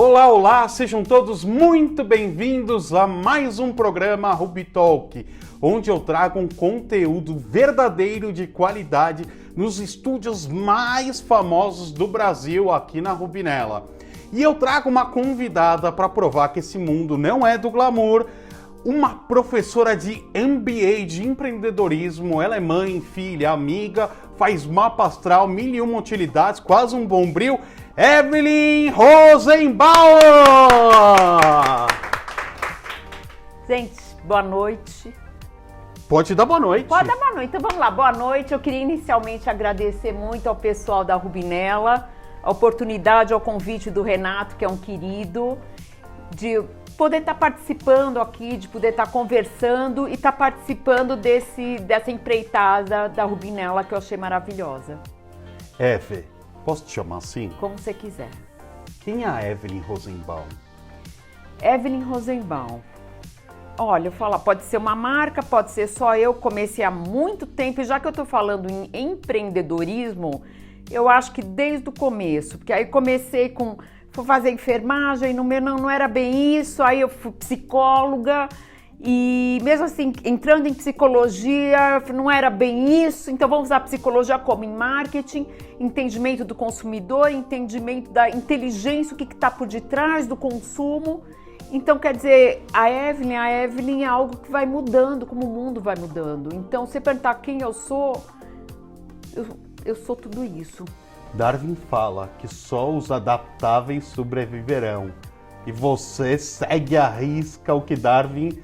Olá, olá, sejam todos muito bem-vindos a mais um programa Ruby Talk, onde eu trago um conteúdo verdadeiro de qualidade nos estúdios mais famosos do Brasil aqui na Rubinella. E eu trago uma convidada para provar que esse mundo não é do glamour, uma professora de MBA de empreendedorismo. Ela é mãe, filha, amiga, faz mapa astral, 1001 utilidades, quase um bombril. Evelyn Rosenbaum! Gente, boa noite. Pode dar boa noite. Pode dar boa noite. Então vamos lá, boa noite. Eu queria inicialmente agradecer muito ao pessoal da Rubinella, a oportunidade, ao convite do Renato, que é um querido, de poder estar participando aqui, de poder estar conversando e estar participando dessa empreitada da Rubinella, que eu achei maravilhosa. Eve, posso te chamar assim? Como você quiser. Quem é a Evelyn Rosenbaum? Evelyn Rosenbaum. Olha, eu falo, pode ser uma marca, pode ser só eu. Comecei há muito tempo, e já que eu estou falando em empreendedorismo, eu acho que desde o começo, porque aí comecei fui fazer enfermagem, não era bem isso, aí eu fui psicóloga, e mesmo assim, entrando em psicologia, não era bem isso, então vamos usar a psicologia como em marketing, entendimento do consumidor, entendimento da inteligência, o que está por detrás do consumo. Então, quer dizer, a Evelyn é algo que vai mudando, como o mundo vai mudando. Então, se você perguntar quem eu sou tudo isso. Darwin fala que só os adaptáveis sobreviverão. E você segue à risca o que Darwin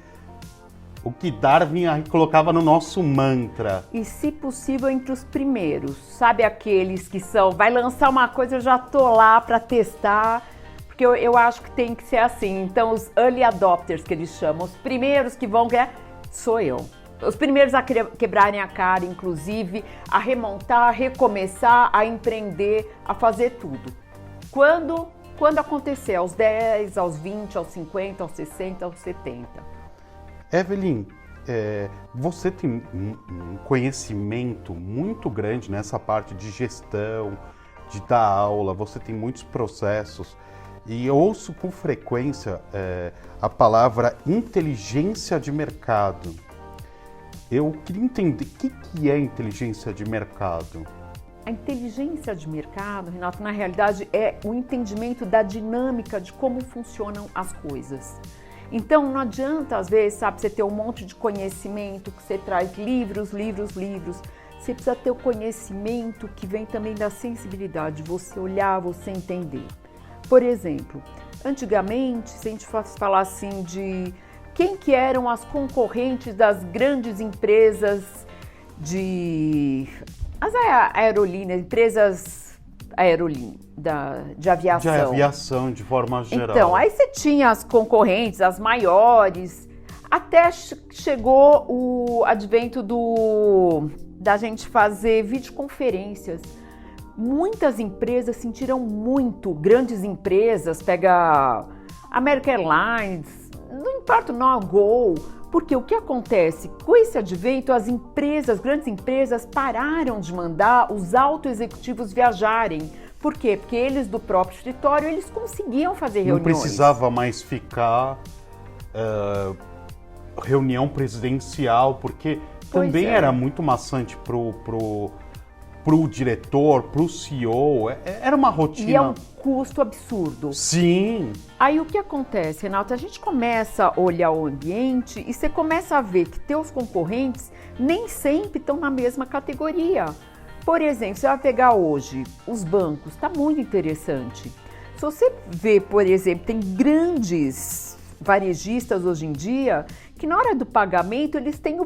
colocava no nosso mantra. E, se possível, entre os primeiros. Sabe aqueles que vai lançar uma coisa, eu já tô lá para testar. Porque eu acho que tem que ser assim. Então, os early adopters, que eles chamam, os primeiros que vão ganhar, sou eu. Os primeiros a quebrarem a cara, inclusive, a remontar, a recomeçar, a empreender, a fazer tudo. Quando acontecer, aos 10, aos 20, aos 50, aos 60, aos 70. Evelyn, você tem um conhecimento muito grande nessa parte de gestão, de dar aula, você tem muitos processos. E eu ouço com frequência a palavra inteligência de mercado. Eu queria entender o que é inteligência de mercado. A inteligência de mercado, Renato, na realidade é o entendimento da dinâmica de como funcionam as coisas. Então não adianta, às vezes, você ter um monte de conhecimento, que você traz livros. Você precisa ter o conhecimento que vem também da sensibilidade, você olhar, você entender. Por exemplo, antigamente, se a gente falar assim de quem que eram as concorrentes das grandes empresas as aerolíneas, empresas de aviação. De aviação, de forma geral. Então, aí você tinha as concorrentes, as maiores, até chegou o advento da gente fazer videoconferências. Muitas empresas sentiram muito, grandes empresas, pega American Airlines, não importa o nome, Gol, porque o que acontece? Com esse advento, as grandes empresas pararam de mandar os altos executivos viajarem. Por quê? Porque eles do próprio escritório, eles conseguiam fazer reuniões. Não precisava mais ficar reunião presidencial, porque também era muito maçante pro diretor, pro CEO, era uma rotina. E é um custo absurdo. Sim. Aí o que acontece, Renato? A gente começa a olhar o ambiente e você começa a ver que teus concorrentes nem sempre estão na mesma categoria. Por exemplo, você vai pegar hoje os bancos, está muito interessante. Se você vê, por exemplo, tem grandes varejistas hoje em dia que na hora do pagamento eles têm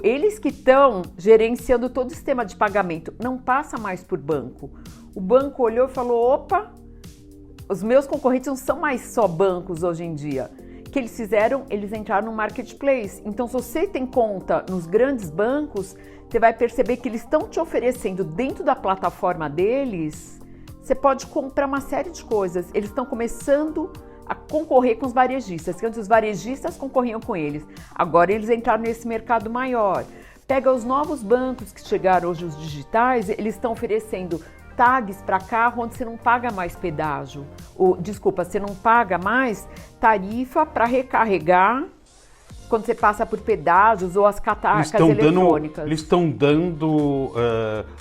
eles que estão gerenciando todo o sistema de pagamento, não passa mais por banco. O banco olhou e falou, opa, os meus concorrentes não são mais só bancos hoje em dia. O que eles fizeram? Eles entraram no marketplace. Então, se você tem conta nos grandes bancos, você vai perceber que eles estão te oferecendo dentro da plataforma deles, você pode comprar uma série de coisas. Eles estão começando a concorrer com os varejistas, que antes os varejistas concorriam com eles. Agora eles entraram nesse mercado maior. Pega os novos bancos que chegaram hoje, os digitais, eles estão oferecendo tags para carro onde você não paga mais pedágio. Desculpa, você não paga mais tarifa para recarregar quando você passa por pedágios ou as cargas eletrônicas. Eles estão dando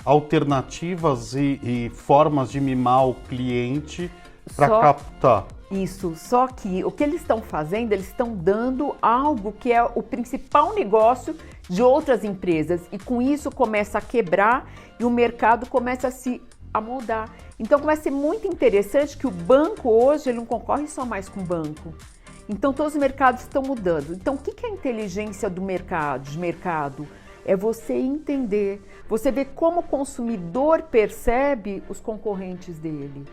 alternativas e formas de mimar o cliente para captar. Isso, só que o que eles estão fazendo, eles estão dando algo que é o principal negócio de outras empresas. E com isso começa a quebrar e o mercado começa a se amoldar. Então vai ser muito interessante que o banco hoje ele não concorre só mais com o banco. Então todos os mercados estão mudando. Então o que é a inteligência do mercado? É você entender, você ver como o consumidor percebe os concorrentes dele.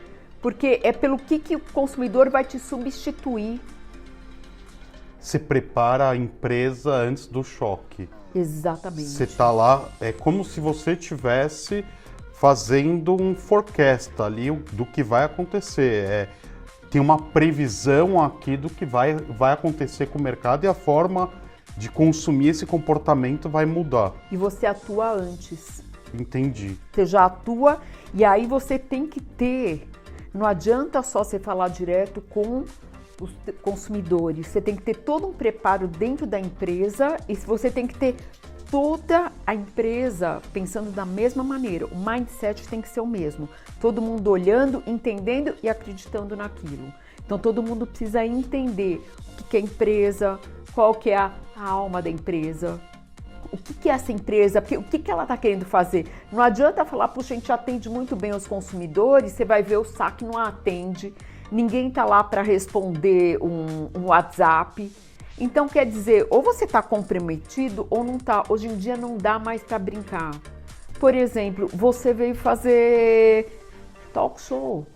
Porque é pelo que o consumidor vai te substituir. Se prepara a empresa antes do choque. Exatamente. Você está lá, é como se você estivesse fazendo um forecast ali do que vai acontecer. Tem uma previsão aqui do que vai acontecer com o mercado e a forma de consumir esse comportamento vai mudar. E você atua antes. Entendi. Você já atua e aí você tem que ter... Não adianta só você falar direto com os consumidores. Você tem que ter todo um preparo dentro da empresa e você tem que ter toda a empresa pensando da mesma maneira. O mindset tem que ser o mesmo. Todo mundo olhando, entendendo e acreditando naquilo. Então todo mundo precisa entender o que é a empresa, qual que é a alma da empresa, o que é essa empresa, o que ela está querendo fazer. Não adianta falar, puxa, a gente atende muito bem os consumidores, você vai ver o saque não atende, ninguém está lá para responder um WhatsApp. Então, quer dizer, ou você está comprometido ou não está. Hoje em dia não dá mais para brincar. Por exemplo, você veio fazer talk show.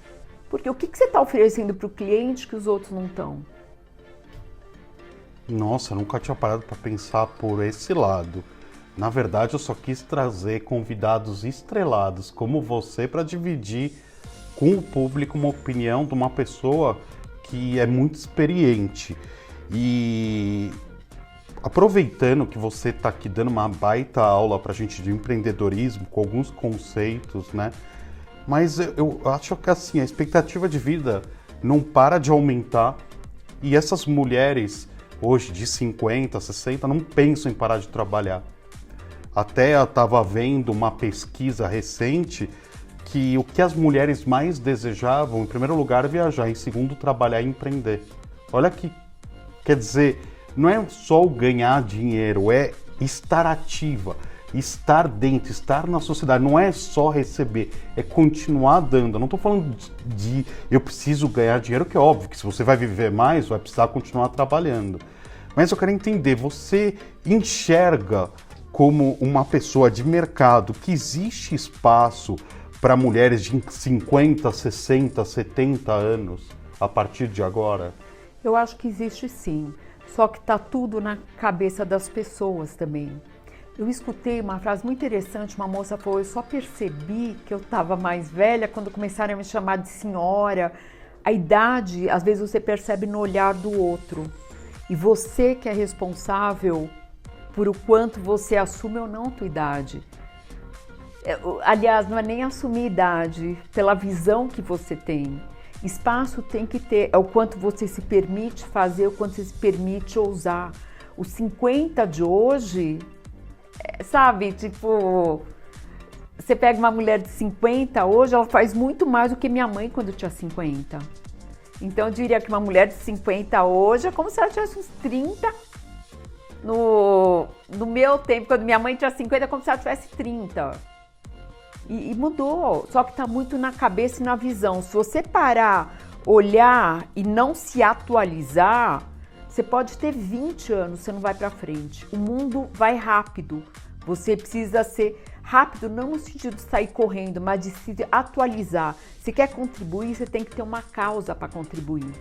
Porque o que você está oferecendo para o cliente que os outros não estão? Nossa, eu nunca tinha parado para pensar por esse lado. Na verdade, eu só quis trazer convidados estrelados como você para dividir com o público uma opinião de uma pessoa que é muito experiente. E aproveitando que você está aqui dando uma baita aula para a gente de empreendedorismo, com alguns conceitos, né? Mas eu acho que assim, a expectativa de vida não para de aumentar e essas mulheres hoje de 50, 60 não pensam em parar de trabalhar. Até eu estava vendo uma pesquisa recente que o que as mulheres mais desejavam, em primeiro lugar, é viajar, em segundo, trabalhar e empreender. Olha que, quer dizer, não é só o ganhar dinheiro, é estar ativa, estar dentro, estar na sociedade. Não é só receber, é continuar dando. Eu não estou falando de eu preciso ganhar dinheiro, que é óbvio que se você vai viver mais, vai precisar continuar trabalhando. Mas eu quero entender, você enxerga como uma pessoa de mercado que existe espaço para mulheres de 50, 60, 70 anos a partir de agora? Eu acho que existe sim, só que está tudo na cabeça das pessoas também. Eu escutei uma frase muito interessante, uma moça falou, eu só percebi que eu estava mais velha quando começaram a me chamar de senhora. A idade, às vezes você percebe no olhar do outro. E você que é responsável por o quanto você assume ou não a tua idade. Aliás, não é nem assumir idade, pela visão que você tem. Espaço tem que ter, é o quanto você se permite fazer, o quanto você se permite ousar. Os 50 de hoje, sabe, tipo, você pega uma mulher de 50 hoje, ela faz muito mais do que minha mãe quando tinha 50. Então eu diria que uma mulher de 50 hoje é como se ela tivesse uns 30. No meu tempo, quando minha mãe tinha 50, é como se ela tivesse 30. E mudou, só que está muito na cabeça e na visão. Se você parar, olhar e não se atualizar, você pode ter 20 anos, você não vai para frente. O mundo vai rápido. Você precisa ser rápido, não no sentido de sair correndo, mas de se atualizar. Se quer contribuir, você tem que ter uma causa para contribuir.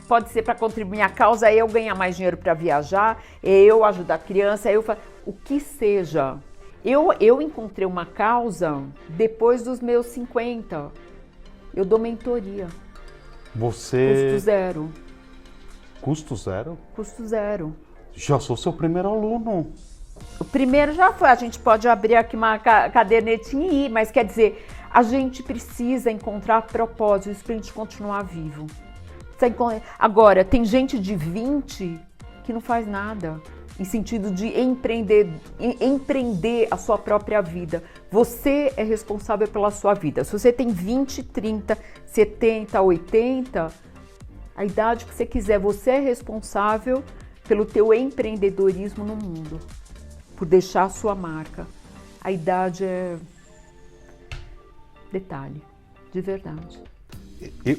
Pode ser para contribuir a causa, é eu ganhar mais dinheiro para viajar, é eu ajudar a criança, o que seja. Eu encontrei uma causa depois dos meus 50. Eu dou mentoria. Você... Custo zero. Custo zero? Custo zero. Já sou seu primeiro aluno. O primeiro já foi, a gente pode abrir aqui uma cadernetinha e ir, mas quer dizer, a gente precisa encontrar propósito, isso pra gente continuar vivo. Agora, tem gente de 20 que não faz nada, em sentido de empreender a sua própria vida. Você é responsável pela sua vida. Se você tem 20, 30, 70, 80, a idade que você quiser, você é responsável pelo teu empreendedorismo no mundo, por deixar a sua marca. A idade é detalhe, de verdade.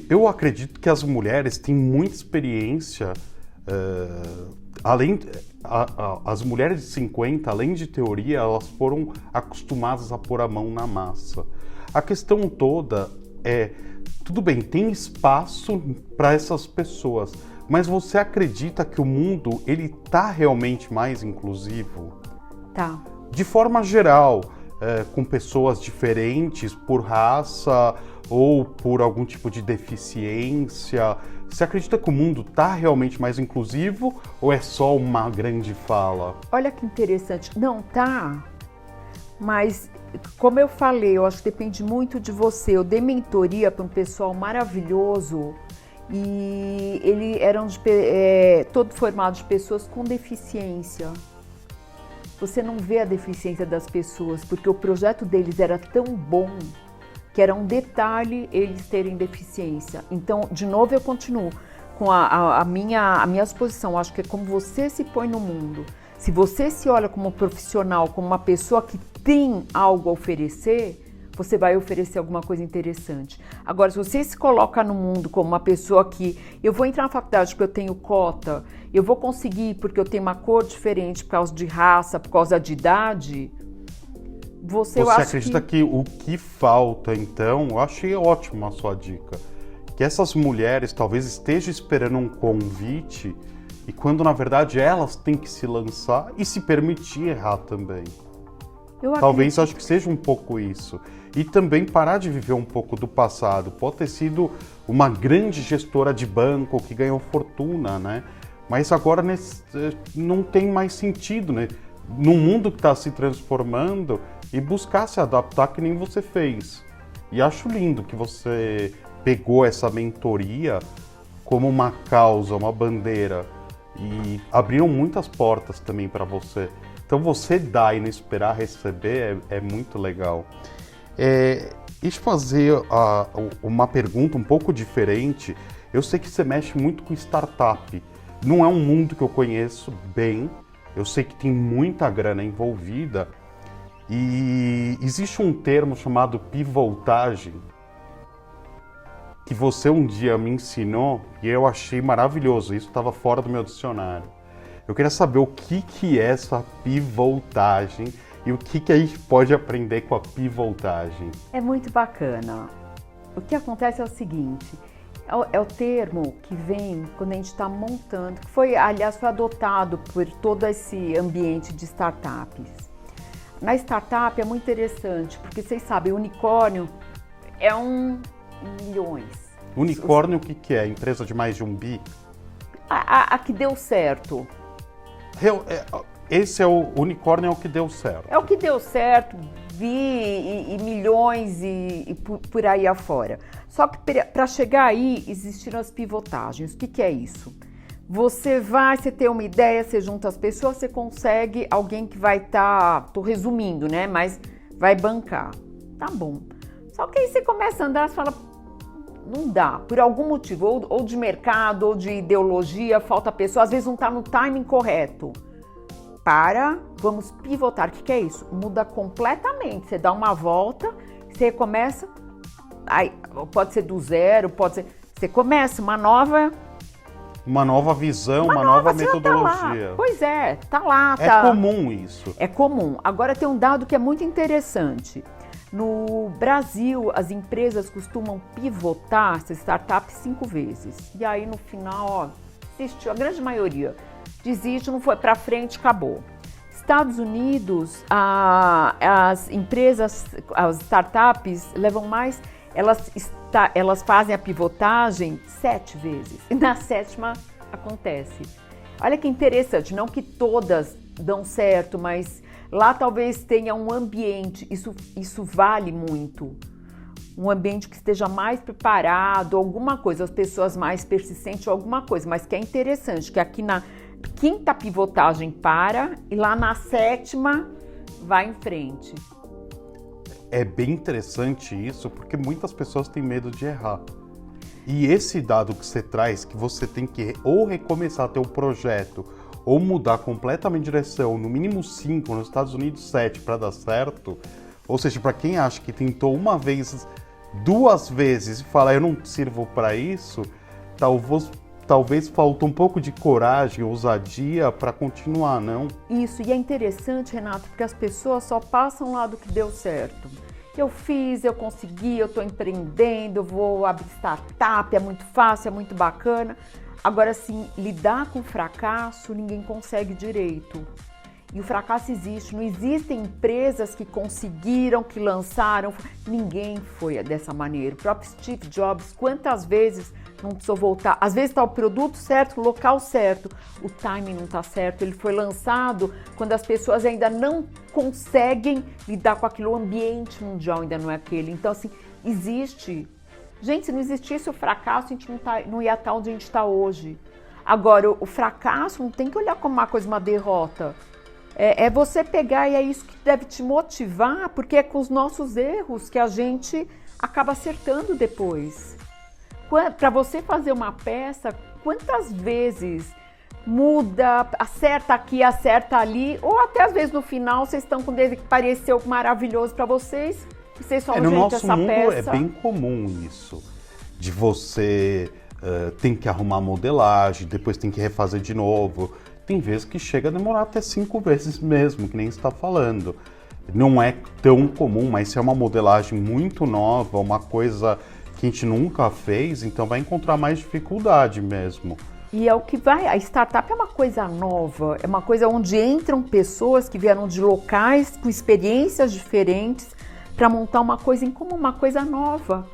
Eu acredito que as mulheres têm muita experiência, as mulheres de 50, além de teoria, elas foram acostumadas a pôr a mão na massa. A questão toda é, tudo bem, tem espaço para essas pessoas, mas você acredita que o mundo ele tá realmente mais inclusivo? Tá. De forma geral, com pessoas diferentes por raça ou por algum tipo de deficiência. Você acredita que o mundo está realmente mais inclusivo ou é só uma grande fala? Olha que interessante. Não, tá. Mas, como eu falei, eu acho que depende muito de você. Eu dei mentoria para um pessoal maravilhoso e ele era todo formado de pessoas com deficiência. Você não vê a deficiência das pessoas, porque o projeto deles era tão bom que era um detalhe eles terem deficiência. Então, de novo, eu continuo com a minha exposição. Acho que é como você se põe no mundo. Se você se olha como um profissional, como uma pessoa que tem algo a oferecer, você vai oferecer alguma coisa interessante. Agora, se você se coloca no mundo como uma pessoa que eu vou entrar na faculdade porque eu tenho cota, eu vou conseguir porque eu tenho uma cor diferente por causa de raça, por causa de idade, você acredita que o que falta, então, eu achei ótima a sua dica, que essas mulheres talvez estejam esperando um convite e quando, na verdade, elas têm que se lançar e se permitir errar também. Talvez acho que seja um pouco isso. E também parar de viver um pouco do passado. Pode ter sido uma grande gestora de banco que ganhou fortuna, né? Mas agora não tem mais sentido, né? Num mundo que está se transformando e buscar se adaptar que nem você fez. E acho lindo que você pegou essa mentoria como uma causa, uma bandeira. E abriram muitas portas também para você. Então você dar e não esperar receber é muito legal. Deixa eu fazer uma pergunta um pouco diferente. Eu sei que você mexe muito com startup. Não é um mundo que eu conheço bem. Eu sei que tem muita grana envolvida. E existe um termo chamado pivotagem que você um dia me ensinou e eu achei maravilhoso. Isso estava fora do meu dicionário. Eu queria saber o que é essa pivotagem e o que a gente pode aprender com a pivotagem. É muito bacana. O que acontece é o seguinte, é o termo que vem quando a gente está montando, que foi adotado por todo esse ambiente de startups. Na startup é muito interessante, porque vocês sabem, unicórnio é milhões. Unicórnio o que é? Empresa de mais de 1 bi? A que deu certo. Esse é o unicórnio, é o que deu certo. É o que deu certo, bi e milhões e por aí afora. Só que para chegar aí existiram as pivotagens. O que é isso? Você tem uma ideia, você junta as pessoas, você consegue alguém que vai tô resumindo, né? Mas vai bancar. Tá bom. Só que aí você começa a andar e fala, não dá, por algum motivo, ou de mercado, ou de ideologia, falta pessoa, às vezes não está no timing correto. Vamos pivotar. O que é isso? Muda completamente. Você dá uma volta, você começa, aí, pode ser do zero, você começa uma nova visão, uma nova metodologia. Tá, pois é, tá lá. É comum isso. É comum. Agora tem um dado que é muito interessante. No Brasil, as empresas costumam pivotar essas startups 5 vezes. E aí, no final, desistiu. A grande maioria desiste, não foi para frente, acabou. Estados Unidos, as empresas, as startups levam mais, elas fazem a pivotagem 7 vezes. E na 7ª acontece. Olha que interessante, não que todas dão certo, mas lá talvez tenha um ambiente, isso vale muito. Um ambiente que esteja mais preparado, alguma coisa, as pessoas mais persistentes, alguma coisa, mas que é interessante, que aqui na quinta pivotagem para e lá na sétima vai em frente. É bem interessante isso, porque muitas pessoas têm medo de errar. E esse dado que você traz, que você tem que ou recomeçar teu projeto, ou mudar completamente de direção, no mínimo 5, nos Estados Unidos 7 para dar certo, ou seja, para quem acha que tentou uma vez, 2 vezes e fala eu não sirvo para isso, talvez falta um pouco de coragem, ousadia para continuar, não? Isso, e é interessante, Renato, porque as pessoas só passam lá do que deu certo. Eu fiz, eu consegui, eu estou empreendendo, eu vou abrir startup, é muito fácil, é muito bacana. Agora, assim, lidar com fracasso, ninguém consegue direito. E o fracasso existe, não existem empresas que conseguiram, que lançaram, ninguém foi dessa maneira. O próprio Steve Jobs, quantas vezes não precisou voltar? Às vezes está o produto certo, o local certo, o timing não está certo, ele foi lançado quando as pessoas ainda não conseguem lidar com aquilo, o ambiente mundial ainda não é aquele. Então, assim, existe. Gente, se não existisse o fracasso, a gente não ia estar onde a gente está hoje. Agora, o fracasso não tem que olhar como uma coisa, uma derrota. É você pegar e é isso que deve te motivar, porque é com os nossos erros que a gente acaba acertando depois. Para você fazer uma peça, quantas vezes muda, acerta aqui, acerta ali, ou até às vezes no final vocês estão com um desenho que pareceu maravilhoso para vocês, e vocês falam, no gente, nosso essa mundo peça... é bem comum isso, de você tem que arrumar modelagem, depois tem que refazer de novo. Tem vezes que chega a demorar até 5 vezes mesmo, que nem você está falando. Não é tão comum, mas se é uma modelagem muito nova, uma coisa que a gente nunca fez, então vai encontrar mais dificuldade mesmo. E é o que vai, a startup é uma coisa nova, é uma coisa onde entram pessoas que vieram de locais com experiências diferentes para montar uma coisa em como uma coisa nova.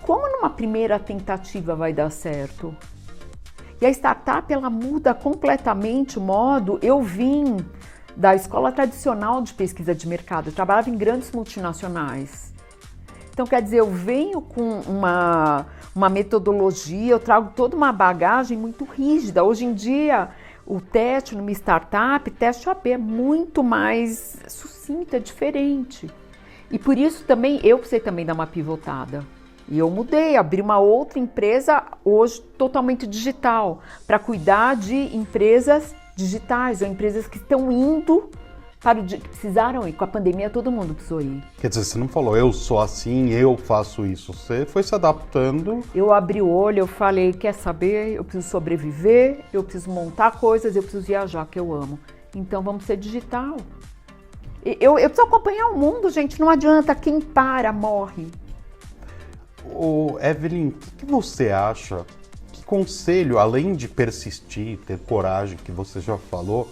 Como numa primeira tentativa vai dar certo? E a startup, ela muda completamente o modo. Eu vim da escola tradicional de pesquisa de mercado, eu trabalhava em grandes multinacionais. Então, quer dizer, eu venho com uma metodologia, eu trago toda uma bagagem muito rígida. Hoje em dia, o teste numa startup, teste AB, é muito mais sucinto, é diferente. E por isso também, eu precisei também dar uma pivotada. E eu mudei, abri uma outra empresa, hoje totalmente digital, para cuidar de empresas digitais, ou empresas que estão indo para o que precisaram ir. Com a pandemia, todo mundo precisou ir. Quer dizer, você não falou, eu sou assim, eu faço isso. Você foi se adaptando. Eu abri o olho, eu falei, quer saber? Eu preciso sobreviver, eu preciso montar coisas, eu preciso viajar, que eu amo. Então, vamos ser digital. Eu preciso acompanhar o mundo, gente, não adianta, quem para, morre. Ô, Evelyn, o que você acha? Que conselho, além de persistir, ter coragem, que você já falou,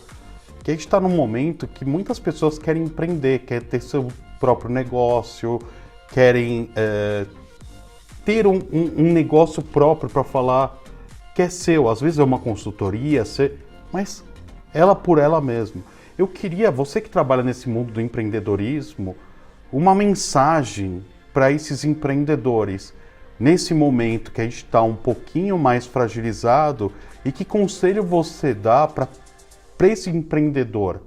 que a gente está num momento que muitas pessoas querem empreender, querem ter seu próprio negócio, querem ter um negócio próprio para falar que é seu. Às vezes é uma consultoria, mas ela por ela mesma. Eu queria, você que trabalha nesse mundo do empreendedorismo, uma mensagem para esses empreendedores, nesse momento que a gente está um pouquinho mais fragilizado, e que conselho você dá para esse empreendedor?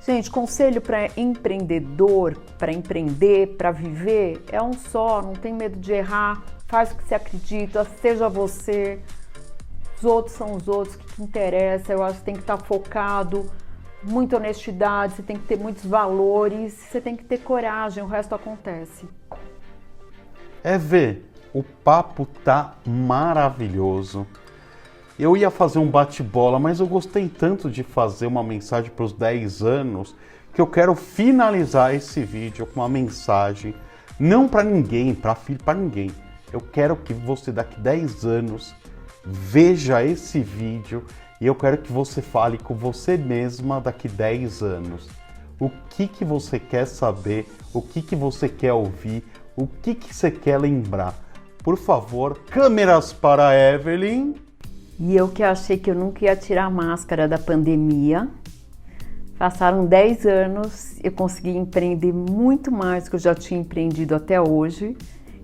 Gente, conselho para empreendedor, para empreender, para viver, é um só, não tem medo de errar, faz o que você acredita, seja você, os outros são os outros, o que te interessa, eu acho que tem que estar focado, muita honestidade, você tem que ter muitos valores, você tem que ter coragem, o resto acontece. O papo tá maravilhoso. Eu ia fazer um bate-bola, mas eu gostei tanto de fazer uma mensagem para os 10 anos que eu quero finalizar esse vídeo com uma mensagem, não para ninguém, para ninguém. Eu quero que você daqui 10 anos veja esse vídeo e eu quero que você fale com você mesma daqui 10 anos. O que você quer saber, o que você quer ouvir, o que você quer lembrar. Por favor, câmeras para a Evelyn. E eu que achei que eu nunca ia tirar a máscara da pandemia, Passaram 10 anos, eu consegui empreender muito mais do que eu já tinha empreendido até hoje.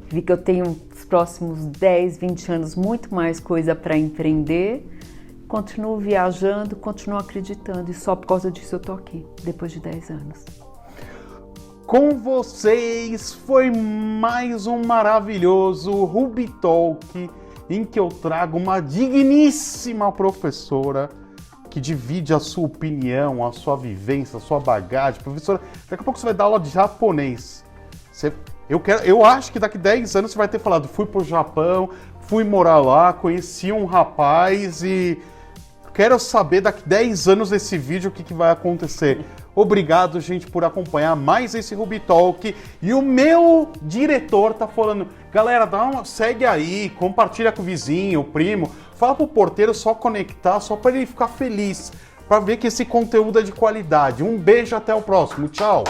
Vi que eu tenho os próximos 10, 20 anos muito mais coisa para empreender. Continuo viajando, continuo acreditando e só por causa disso eu tô aqui, depois de 10 anos. Com vocês foi mais um maravilhoso Ruby Talk, em que eu trago uma digníssima professora que divide a sua opinião, a sua vivência, a sua bagagem. Professora, daqui a pouco você vai dar aula de japonês. Eu acho que daqui 10 anos você vai ter falado, fui pro Japão, fui morar lá, conheci um rapaz e quero saber daqui 10 anos desse vídeo o que vai acontecer. Obrigado, gente, por acompanhar mais esse Ruby Talk. E o meu diretor tá falando, galera, segue aí, compartilha com o vizinho, o primo, fala pro porteiro só conectar, só para ele ficar feliz, para ver que esse conteúdo é de qualidade. Um beijo, até o próximo. Tchau!